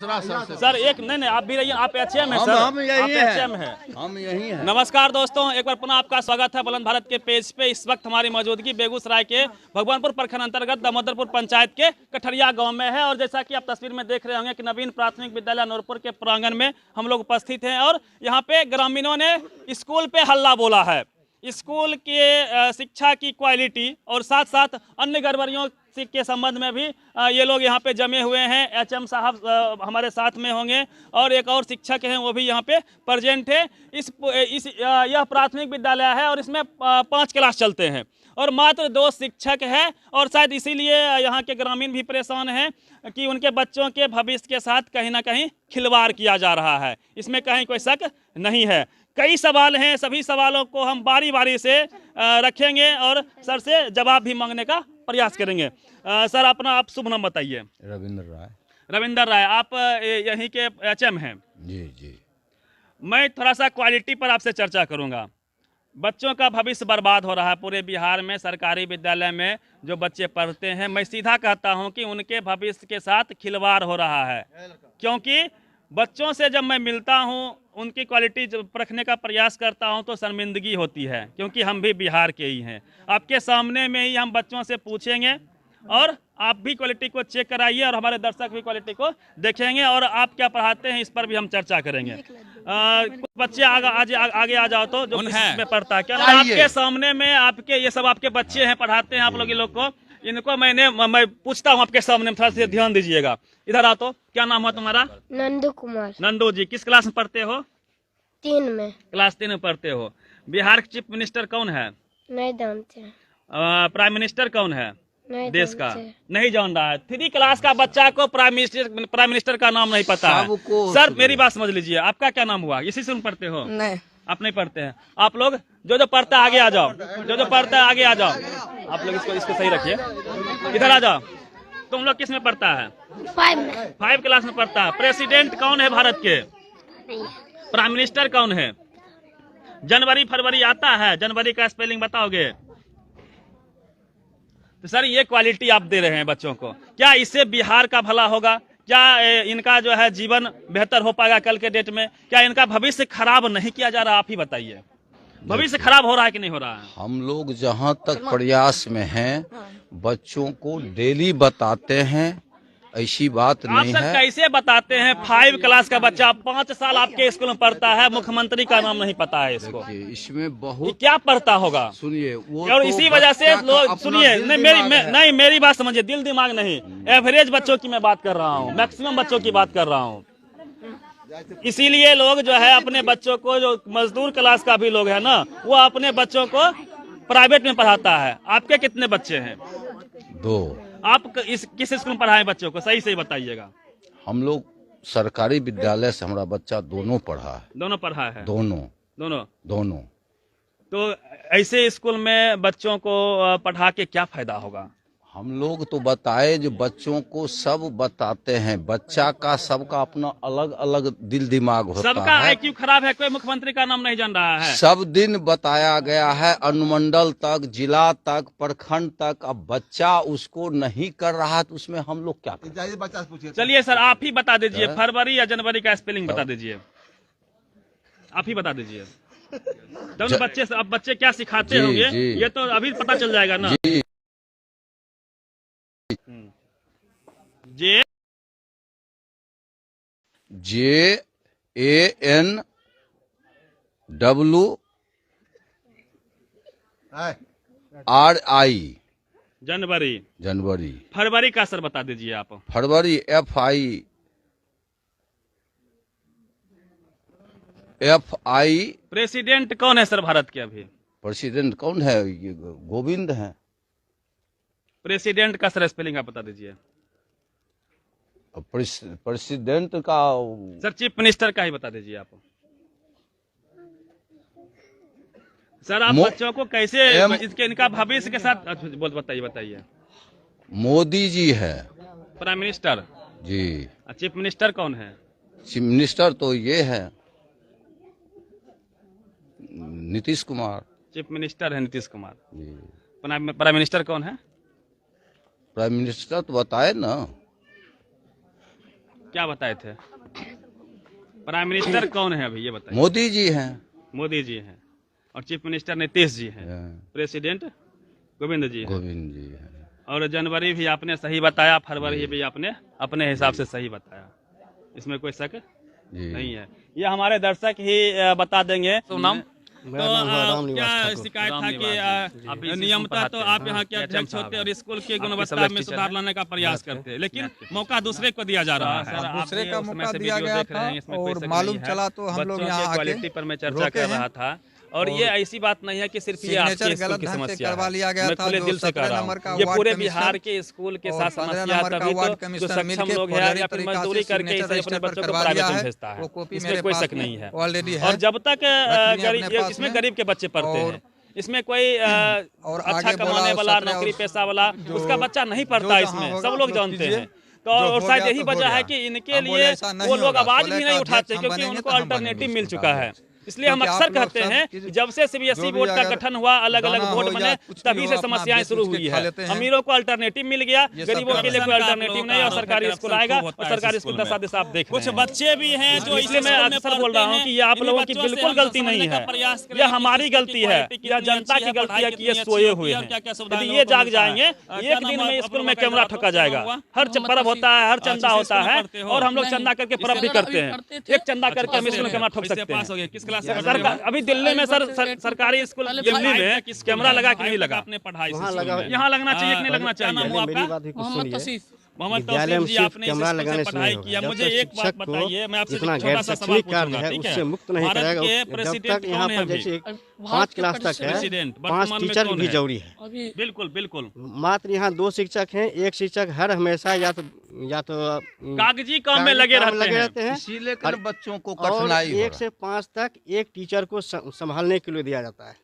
Sir एक नहीं आप भी रहिए, आप एचएम है सर, हम यही है, एचएम है। हम यही हैं। नमस्कार दोस्तों, एक बार पुनः आपका स्वागत है बुलंद भारत के पेज पे। इस वक्त हमारी मौजूदगी बेगूसराय के भगवानपुर प्रखंड अंतर्गत दामोदरपुर पंचायत के कठरिया गांव में है। और जैसा कि आप तस्वीर में देख रहे होंगे कि नवीन प्राथमिक विद्यालय नूरपुर के प्रांगण में हम लोग उपस्थित हैं और यहाँ पे ग्रामीणों ने स्कूल पे हल्ला बोला है। स्कूल के शिक्षा की क्वालिटी और साथ साथ अन्य गड़बड़ियों के संबंध में भी ये लोग यहाँ पे जमे हुए हैं। एचएम साहब हमारे साथ में होंगे और एक और शिक्षक हैं, वो भी यहाँ पे प्रेजेंट है। यह प्राथमिक विद्यालय है और इसमें 5 क्लास चलते हैं और मात्र 2 शिक्षक हैं। और शायद इसीलिए यहाँ के ग्रामीण भी परेशान हैं कि उनके बच्चों के भविष्य के साथ कहीं ना कहीं खिलवाड़ किया जा रहा है। इसमें कहीं कोई शक नहीं है। कई सवाल हैं, सभी सवालों को हम बारी बारी से रखेंगे और सर से जवाब भी मांगने का प्रयास करेंगे। सर अपना आप शुभ नाम बताइए। रविंदर राय, आप यहीं के एचएम हैं? जी जी। मैं थोड़ा सा क्वालिटी पर आपसे चर्चा करूंगा। बच्चों का भविष्य बर्बाद हो रहा है पूरे बिहार में। सरकारी विद्यालय में जो बच्चे पढ़ते हैं, मैं सीधा कहता हूं कि उनके भविष्य के साथ खिलवाड़ हो रहा है। क्योंकि बच्चों से जब मैं मिलता हूं, उनकी क्वालिटी जब परखने का प्रयास करता हूं तो शर्मिंदगी होती है, क्योंकि हम भी बिहार के ही हैं। आपके सामने में ही हम बच्चों से पूछेंगे और आप भी क्वालिटी को चेक कराइए और हमारे दर्शक भी क्वालिटी को देखेंगे और आप क्या पढ़ाते हैं इस पर भी हम चर्चा करेंगे। कुछ बच्चे आगे आ जाओ तो जो में पढ़ता है क्या आपके सामने में, आपके ये सब आपके बच्चे हैं, पढ़ाते हैं आप लोग। ये लोग को इनको मैं पूछता हूँ आपके सामने, थोड़ा सा ध्यान दीजिएगा। इधर आ तो, क्या नाम है तुम्हारा? नंदू कुमार। नंदू जी, किस क्लास में पढ़ते हो? 3 में। क्लास 3 में पढ़ते हो। बिहार के चीफ मिनिस्टर कौन है? नहीं जानते। प्राइम मिनिस्टर कौन है नहीं देश का? जानते। नहीं जान रहा है। 3 क्लास का बच्चा को प्राइम मिनिस्टर का नाम नहीं पता है। सर मेरी बात समझ लीजिए, आपका क्या नाम हुआ? इसी से पढ़ते हो? नहीं, आप नहीं पढ़ते हैं। आप लोग जो पढ़ता है आगे आ जाओ, जो पढ़ता है आगे आ जाओ। आप लोग इसको सही रखिए, इधर आ जाओ। तुम लोग किस में पढ़ता है? 5 में। 5 क्लास में पढ़ता है। प्रेसिडेंट कौन है भारत के? प्राइम मिनिस्टर कौन है? जनवरी फरवरी आता है, जनवरी का स्पेलिंग बताओगे? तो सर ये क्वालिटी आप दे रहे हैं बच्चों को, क्या इससे बिहार का भला होगा? क्या इनका जो है जीवन बेहतर हो पाएगा कल के डेट में? क्या इनका भविष्य खराब नहीं किया जा रहा? आप ही बताइए, भविष्य खराब हो रहा है कि नहीं हो रहा है? हम लोग जहाँ तक प्रयास में हैं, बच्चों को डेली बताते हैं, ऐसी बात नहीं आप सर है। कैसे बताते हैं? 5 क्लास का बच्चा 5 साल आपके स्कूल में पढ़ता है, मुख्यमंत्री का नाम नहीं पता है इसको। इसमें ये बहुत क्या पढ़ता होगा? सुनिए, वो और तो इसी वजह से बच्चा का लोग अपना सुनिए, दिल नहीं दिमाग है। नहीं मेरी बात समझिए, दिल दिमाग नहीं, एवरेज बच्चों की मैं बात कर रहा हूँ, मैक्सिमम बच्चों की बात कर रहा हूँ। इसीलिए लोग जो है अपने बच्चों को, जो मजदूर क्लास का भी लोग है ना, वो अपने बच्चों को प्राइवेट में पढ़ाता है। आपके कितने बच्चे हैं? 2। आप किस स्कूल में पढ़ाएं बच्चों को? सही सही बताइएगा। हम लोग सरकारी विद्यालय से हमारा बच्चा दोनों पढ़ा है। दोनों पढ़ा है? दोनों। तो ऐसे स्कूल में बच्चों को पढ़ा के क्या फायदा होगा? हम लोग तो बताए, जो बच्चों को सब बताते हैं। बच्चा का सबका अपना अलग अलग दिल दिमाग होता सबका है। IQ खराब है, कोई मुख्यमंत्री का नाम नहीं जान रहा है। सब दिन बताया गया है, अनुमंडल तक, जिला तक, प्रखंड तक। अब बच्चा उसको नहीं कर रहा तो उसमें हम लोग क्या करें? चलिए सर आप ही बता दीजिए, फरवरी या जनवरी का स्पेलिंग बता दीजिए। आप ही बता दीजिए। दोनों बच्चे, अब बच्चे क्या सिखाते होंगे ये तो अभी पता चल जाएगा ना। JANWRI जनवरी। फरवरी का सर बता दीजिए आप। फरवरी FI। प्रेसिडेंट कौन है सर भारत के अभी? प्रेसिडेंट कौन है? ये गोविंद हैं। प्रेसिडेंट का सर स्पेलिंग आप बता दीजिए। प्रेसिडेंट का सर चीफ मिनिस्टर का ही बता दीजिए आप। सर आप बच्चों को कैसे इनका भविष्य के साथ बताइए। मोदी जी है प्राइम मिनिस्टर जी। चीफ मिनिस्टर कौन है? चीफ मिनिस्टर तो ये है नीतीश कुमार। चीफ मिनिस्टर है नीतीश कुमार जी। प्राइम मिनिस्टर कौन है? प्राइम मिनिस्टर तो बताए ना। क्या बताए थे? प्राइम मिनिस्टर कौन है अभी ये बताइए? मोदी जी हैं। मोदी जी हैं और चीफ मिनिस्टर नीतीश जी हैं, प्रेसिडेंट गोविंद जी हैं, गोविंद जी हैं। और जनवरी भी आपने सही बताया, फरवरी भी आपने अपने हिसाब से सही बताया, इसमें कोई शक नहीं है। ये हमारे दर्शक ही बता देंगे। तो नाम क्या शिकायत था कि नियमतः तो आप यहाँ के अध्यक्ष होते और स्कूल की गुणवत्ता में सुधार लाने का प्रयास करते, लेकिन मौका दूसरे को दिया जा रहा है। दूसरे का मौका दिया गया था और मालूम चला तो हम लोग यहाँ आके क्वालिटी पर मैं चर्चा कर रहा था। और ये ऐसी बात नहीं है कि सिर्फ ये आपके स्कूल की समस्या है, मैं खुले दिल से कह रहा हूँ, ये पूरे बिहार के स्कूल के साथ समस्या है। तभी तो जो सक्षम लोग हैं या फिर मजदूरी करके इसे अपने बच्चों को प्राइवेट में भेजता है, इसमें कोई शक नहीं है। और जब तक इसमें गरीब के बच्चे पढ़ते हैं, इसमें कोई अच्छा कमाने वाला नौकरी पेशा वाला उसका बच्चा नहीं पढ़ता, इसमें सब लोग जानते हैं। तो और शायद यही वजह है कि इनके लिए वो लोग आवाज भी नहीं उठाते, क्योंकि उनको अल्टरनेटिव मिल चुका है। इसलिए हम अक्सर कहते हैं कि जब से सीबीएसई बोर्ड का गठन हुआ, अलग अलग बोर्ड बने, तभी से समस्याएं शुरू हुई है। अमीरों को अल्टरनेटिव मिल गया, गरीबों के लिए कोई अल्टरनेटिव नहीं, और सरकारी स्कूल आएगा और सरकारी स्कूल दशा दिशा आप देख कुछ बच्चे भी हैं जो, इसलिए मैं अक्सर बोल रहा हूँ कि ये आप लोगों की बिल्कुल गलती नहीं है, यह हमारी गलती है, यह जनता की गलती है कि ये सोए हुए हैं। यदि ये जाग जाएंगे, एक दिन में स्कूल में कैमरा ठोका जाएगा। हर पर्व होता है, हर चंदा होता है, और हम लोग चंदा करके पर्व भी करते हैं। एक चंदा करके हम स्कूल में कैमरा ठोक सकते हैं। किस क्लास अभी दिल्ली में सरकारी स्कूल दिल्ली में कैमरा लगा कि नहीं लगा? आपने पढ़ाई यहाँ लगना चाहिए कि नहीं लगना चाहिए? मोहम्मद तौसीफ जी, आपने इस पढ़ाई किया, मुझे एक बात बताइए, मैं आपसे छोटा सा सवाल पूछूंगा, ठीक है? उससे मुक्त नहीं करेगा जब तक यहाँ पर जैसे 5 क्लास तक है, 5 टीचर भी जरूरी है। बिल्कुल बिल्कुल। मात्र यहाँ 2 शिक्षक हैं, एक शिक्षक हर हमेशा या तो कागजी काम में लगे रहते हैं, इसीलिए बच्चों को कठिनाई हो रहा है। 1 से 5 तक एक टीचर को संभालने के लिए दिया जाता है।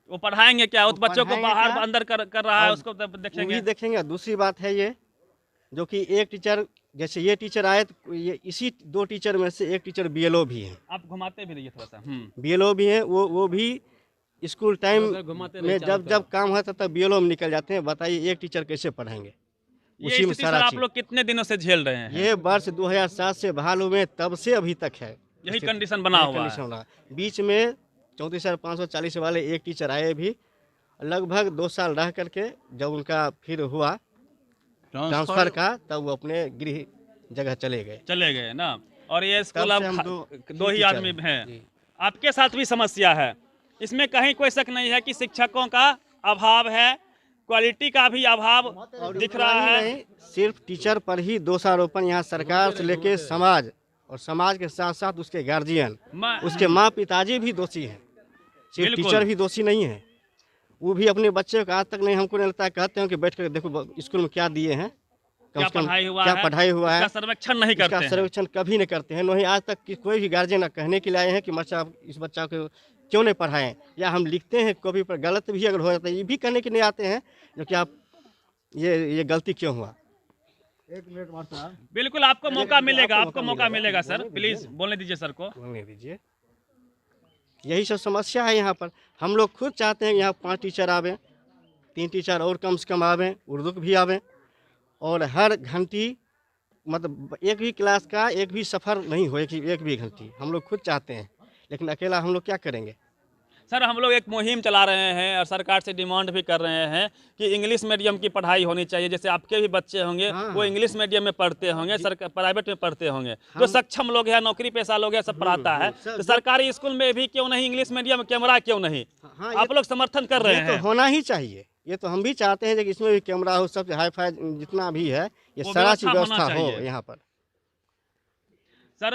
वो पढ़ाएंगे क्या? उस बच्चों को बाहर अंदर कर रहा है, उसको देखेंगे। दूसरी बात है ये, जो कि एक टीचर, जैसे ये टीचर आए तो ये इसी 2 टीचर में से एक टीचर बीएलओ भी हैं। आप घुमाते भी रहिए थोड़ा सा। बीएलओ भी हैं, वो भी स्कूल टाइम में जब काम होता तब बीएलओ में निकल जाते हैं। बताइए एक टीचर कैसे पढ़ाएंगे? उसी में सारा आप लोग कितने दिनों से झेल रहे हैं? ये वर्ष 2007 से बहाल हुए तब से अभी तक है, यही कंडीशन बना हुआ है। बीच में 34,540 वाले एक टीचर आए भी, लगभग 2 साल रह करके जब उनका फिर हुआ ट्रांसफर का, तब वो अपने गृह जगह चले गए ना। और ये स्कूल अब 2 ही आदमी हैं। आपके साथ भी समस्या है, इसमें कहीं कोई शक नहीं है कि शिक्षकों का अभाव है, क्वालिटी का भी अभाव दिख रहा है। सिर्फ टीचर पर ही दोषारोपण यहाँ सरकार से लेके समाज, और समाज के साथ साथ उसके गार्जियन, उसके माँ पिताजी भी दोषी हैं, सिर्फ टीचर भी दोषी नहीं है। वो भी अपने बच्चे को आज तक नहीं, हमको नहीं लगता है, कहते हैं कि बैठ कर देखो स्कूल में क्या दिए हैं, क्या पढ़ाई हुआ है, सर्वेक्षण नहीं करते हैं। सर्वेक्षण कभी नहीं करते हैं। नहीं आज तक कोई भी गार्जियन कहने के लिए आए हैं कि इस बच्चा को क्यों नहीं पढ़ाएं, या हम लिखते हैं कॉपी पर गलत भी अगर हो जाता है, ये भी कहने के लिए आते हैं जो कि आप ये गलती क्यों हुआ। बिल्कुल आपको मौका मिलेगा, आपको मौका मिलेगा सर, प्लीज बोलने दीजिए सर को, बोलने दीजिए। यही सब समस्या है यहाँ पर। हम लोग खुद चाहते हैं यहाँ 5 टीचर आवें, 3 टीचर और कम से कम आवें, उर्दू भी आवें, और हर घंटी मतलब एक भी क्लास का एक भी सफ़र नहीं हो, एक भी घंटी हम लोग खुद चाहते हैं, लेकिन अकेला हम लोग क्या करेंगे। सर हम लोग एक मुहिम चला रहे हैं और सरकार से डिमांड भी कर रहे हैं कि इंग्लिश मीडियम की पढ़ाई होनी चाहिए। जैसे आपके भी बच्चे होंगे वो इंग्लिश मीडियम में पढ़ते होंगे, प्राइवेट में पढ़ते होंगे, जो सक्षम लोग हैं, नौकरी पेशा लोग हैं, सब पढ़ाता है। तो सरकारी स्कूल में भी क्यों नहीं इंग्लिश मीडियम कैमरा क्यों नहीं? आप लोग समर्थन कर रहे हैं। तो होना ही चाहिए, ये तो हम भी चाहते हैं कि इसमें भी कैमरा हो, सब हाई फाई जितना भी है ये सारा चीज व्यवस्था हो यहाँ पर। सर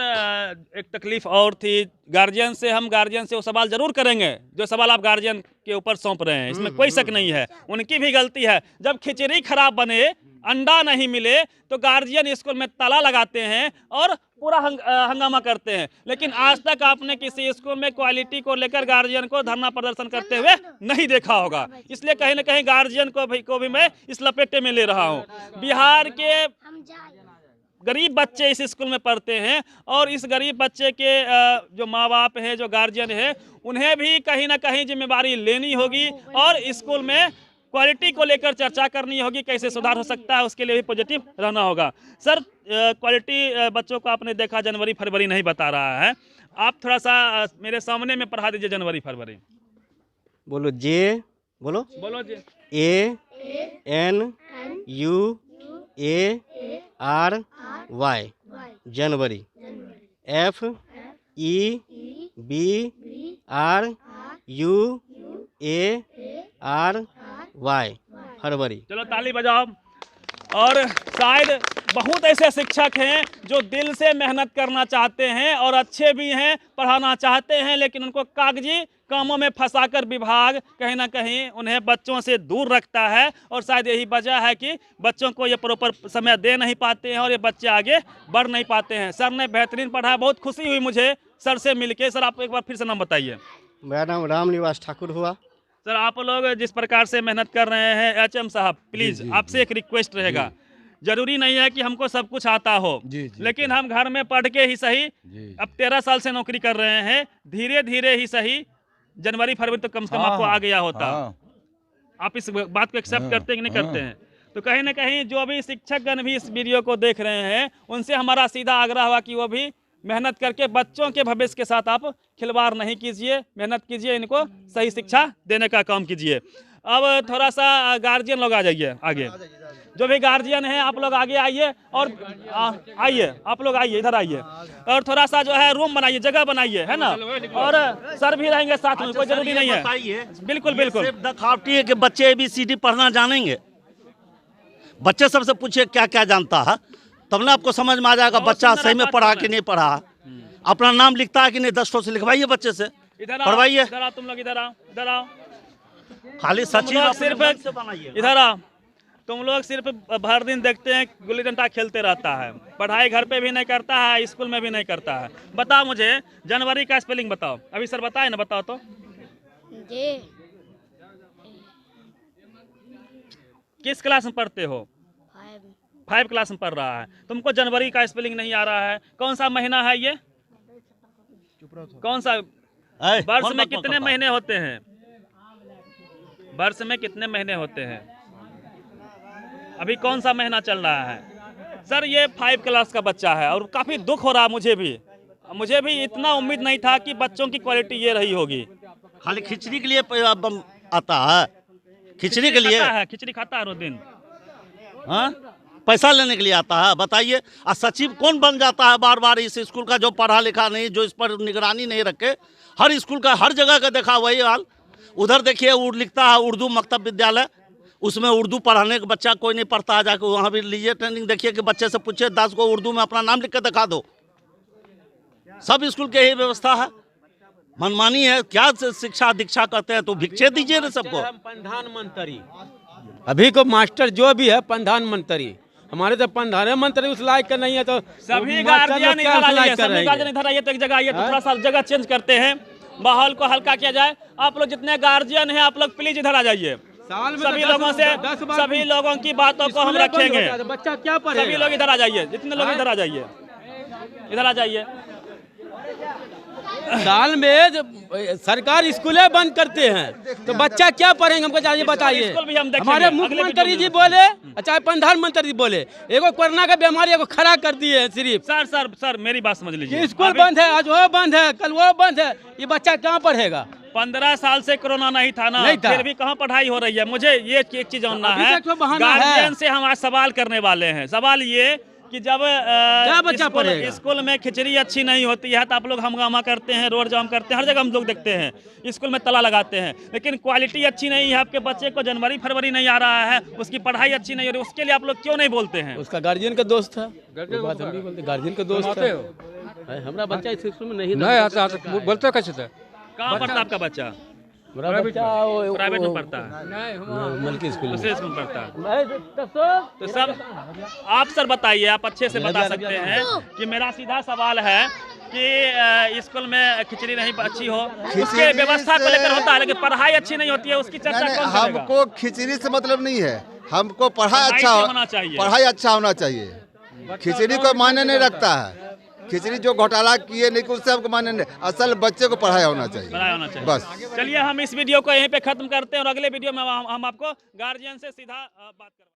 एक तकलीफ और थी, गार्जियन से वो सवाल जरूर करेंगे जो सवाल आप गार्जियन के ऊपर सौंप रहे हैं, इसमें कोई शक नहीं है, उनकी भी गलती है। जब खिचड़ी खराब बने, अंडा नहीं मिले, तो गार्जियन स्कूल में ताला लगाते हैं और पूरा हंगामा करते हैं। लेकिन आज तक आपने किसी स्कूल में क्वालिटी को लेकर गार्जियन को धरना प्रदर्शन करते हुए नहीं देखा होगा। इसलिए कहीं ना कहीं गार्जियन को भी मैं इस लपेटे में ले रहा हूँ। बिहार के गरीब बच्चे इस स्कूल में पढ़ते हैं, और इस गरीब बच्चे के जो माँ बाप हैं, जो गार्जियन है, उन्हें भी कहीं ना कहीं जिम्मेवारी लेनी होगी और स्कूल में क्वालिटी को लेकर चर्चा करनी होगी, कैसे सुधार हो सकता है उसके लिए भी पॉजिटिव रहना होगा। सर क्वालिटी बच्चों को आपने देखा जनवरी फरवरी नहीं बता रहा है, आप थोड़ा सा मेरे सामने में पढ़ा दीजिए जनवरी फरवरी। बोलो जे, बोलो जी। ANUARY जनवरी, FEBRUARY फरवरी। चलो ताली बजाओ। और शायद बहुत ऐसे शिक्षक हैं जो दिल से मेहनत करना चाहते हैं और अच्छे भी हैं, पढ़ाना चाहते हैं, लेकिन उनको कागजी कामों में फंसाकर विभाग कहीं ना कहीं उन्हें बच्चों से दूर रखता है। और शायद यही वजह है कि बच्चों को ये प्रॉपर समय दे नहीं पाते हैं और ये बच्चे आगे बढ़ नहीं पाते हैं। सर ने बेहतरीन पढ़ाया, बहुत खुशी हुई मुझे सर से मिलके। सर आप एक बार फिर से नाम बताइए। मेरा नाम रामनिवास ठाकुर हुआ। सर आप लोग जिस प्रकार से मेहनत कर रहे हैं, HM साहब प्लीज आपसे एक रिक्वेस्ट रहेगा, जरूरी नहीं है कि हमको सब कुछ आता हो, लेकिन हम घर में पढ़ के ही सही, अब 13 साल से नौकरी कर रहे हैं, धीरे धीरे ही सही जनवरी फरवरी तो कम से कम आपको आ गया होता। आप इस बात को एक्सेप्ट करते हैं कि नहीं करते हैं? तो कहीं ना कहीं जो भी शिक्षकगण भी इस वीडियो को देख रहे हैं, उनसे हमारा सीधा आग्रह हुआ कि वो भी मेहनत करके बच्चों के भविष्य के साथ आप खिलवाड़ नहीं कीजिए, मेहनत कीजिए, इनको सही शिक्षा देने का काम कीजिए। अब थोड़ा सा गार्जियन लोग आ जाइए आगे, जो भी गार्जियन है आप लोग आगे आइए और आइए, आप लोग आइए, इधर आइए और थोड़ा सा जो है रूम बनाइए, जगह बनाइए, है ना। और सर भी रहेंगे साथ में, कोई जरूरी नहीं है। बिल्कुल बिल्कुल दिखावटी है कि बच्चे ABCD पढ़ना जानेंगे। बच्चे सबसे पूछिए क्या क्या जानता है, तब ना आपको समझ में आ जाएगा बच्चा सही में पढ़ा कि नहीं पढ़ा, अपना नाम लिखता है कि नहीं। 10 से लिखवाइए बच्चे से, पढ़वाइए। इधर आओ तुम लोग, इधर आओ, इधर आओ। खाली सचिव सिर्फ इधर आओ, तुम लोग सिर्फ भर दिन देखते हैं गुल्ली डंडा खेलते रहता है, पढ़ाई घर पे भी नहीं करता है, स्कूल में भी नहीं करता है। बताओ मुझे जनवरी का स्पेलिंग बताओ। अभी सर बताए ना, बताओ तो। किस क्लास में पढ़ते हो? 5 क्लास में पढ़ रहा है। तुमको जनवरी का स्पेलिंग नहीं आ रहा है? कौन सा महीना है ये? कौन सा? वर्ष में कितने महीने होते हैं? वर्ष में कितने महीने होते हैं? अभी कौन सा महीना चल रहा है? सर ये 5 क्लास का बच्चा है और काफी दुख हो रहा है मुझे भी इतना उम्मीद नहीं था कि बच्चों की क्वालिटी ये रही होगी। खाली खिचड़ी के लिए आता है, खिचड़ी के लिए खिचड़ी खाता है रोज दिन, हाँ पैसा लेने के लिए आता है। बताइए, और सचिव कौन बन जाता है बार बार इस स्कूल का, जो पढ़ा लिखा नहीं, जो इस पर निगरानी नहीं रखे। हर स्कूल का हर जगह का देखा वही हाल। उधर देखिए लिखता है उर्दू मकतब विद्यालय, उसमें उर्दू पढ़ाने का बच्चा कोई नहीं पढ़ता है, जाकर वहाँ भी लीजिए ट्रेनिंग। देखिए कि बच्चे से पूछिए 10 को उर्दू में अपना नाम लिख कर दिखा दो। सब स्कूल के यही व्यवस्था है, मनमानी है। क्या शिक्षा दीक्षा करते हैं तो भिक्षे दीजिए ना सबको। प्रधानमंत्री अभी को मास्टर जो भी है प्रधानमंत्री, हमारे तो प्रधानमंत्री उस लायक का नहीं है, तो सभी गार्जियन इधर आइए, तो एक जगह आइए, तो थोड़ा सा जगह चेंज करते हैं, माहौल को हल्का किया जाए। आप लोग जितने गार्जियन हैं आप लोग प्लीज इधर आ जाइए। सभी लोगों से, सभी लोगों की बातों को हम रखेंगे। बच्चा क्या पढ़ेगा? सभी लोग इधर आ जाइए, जितने लोग इधर आ जाइए, इधर आ जाइए। साल में सरकार स्कूलें बंद करते हैं तो बच्चा क्या पढ़ेंगे? हमको चाहिए बताइए। हमारे मुख्यमंत्री जी बोले, चाहे प्रधानमंत्री जी बोले, एगो कोरोना का बीमारी को खड़ा कर दिए सिर्फ। सर मेरी बात समझ लीजिए, स्कूल बंद है, आज वो बंद है, कल वो बंद है, ये बच्चा कहाँ पढ़ेगा? 15 साल से कोरोना नहीं था ना, फिर भी कहाँ पढ़ाई हो रही है? मुझे ये एक चीज जानना है, गार्जियन से हम आज सवाल करने वाले हैं। सवाल ये कि जब स्कूल में खिचड़ी अच्छी नहीं होती है तो आप लोग हंगामा करते हैं, रोड जाम करते हैं, हर जगह हम लोग देखते हैं, स्कूल में ताला लगाते हैं, लेकिन क्वालिटी अच्छी नहीं है, आपके बच्चे को जनवरी फरवरी नहीं आ रहा है, उसकी पढ़ाई अच्छी नहीं हो रही, उसके लिए आप लोग क्यों नहीं बोलते हैं? उसका गार्जियन का दोस्त था, गार्जियन का दोस्त था। हमारा बच्चा इस स्कूल में नहीं आता, बोलते कैसे थे? कहाँ पढ़ता आपका बच्चा? प्राइवेट में पढ़ता है, मल्की स्कूल में पढ़ता है। तो सब आप सर बताइए, आप अच्छे से बता सकते हैं कि मेरा सीधा सवाल है कि स्कूल में खिचड़ी नहीं अच्छी हो, उसके व्यवस्था को लेकर होता है, लेकिन पढ़ाई अच्छी नहीं होती है, उसकी चर्चा कौन करेगा? हमको खिचड़ी से मतलब नहीं है, हमको पढ़ाई अच्छा होना चाहिए, पढ़ाई अच्छा होना चाहिए। खिचड़ी को मायने नहीं रखता है। खिचड़ी जो घोटाला किए नहीं कि उससे हमको मान्य नहीं, असल बच्चे को पढ़ाया होना चाहिए, पढ़ाया होना चाहिए। बस। चलिए हम इस वीडियो को यहीं पे खत्म करते हैं और अगले वीडियो में हम आपको गार्जियन से सीधा बात करें।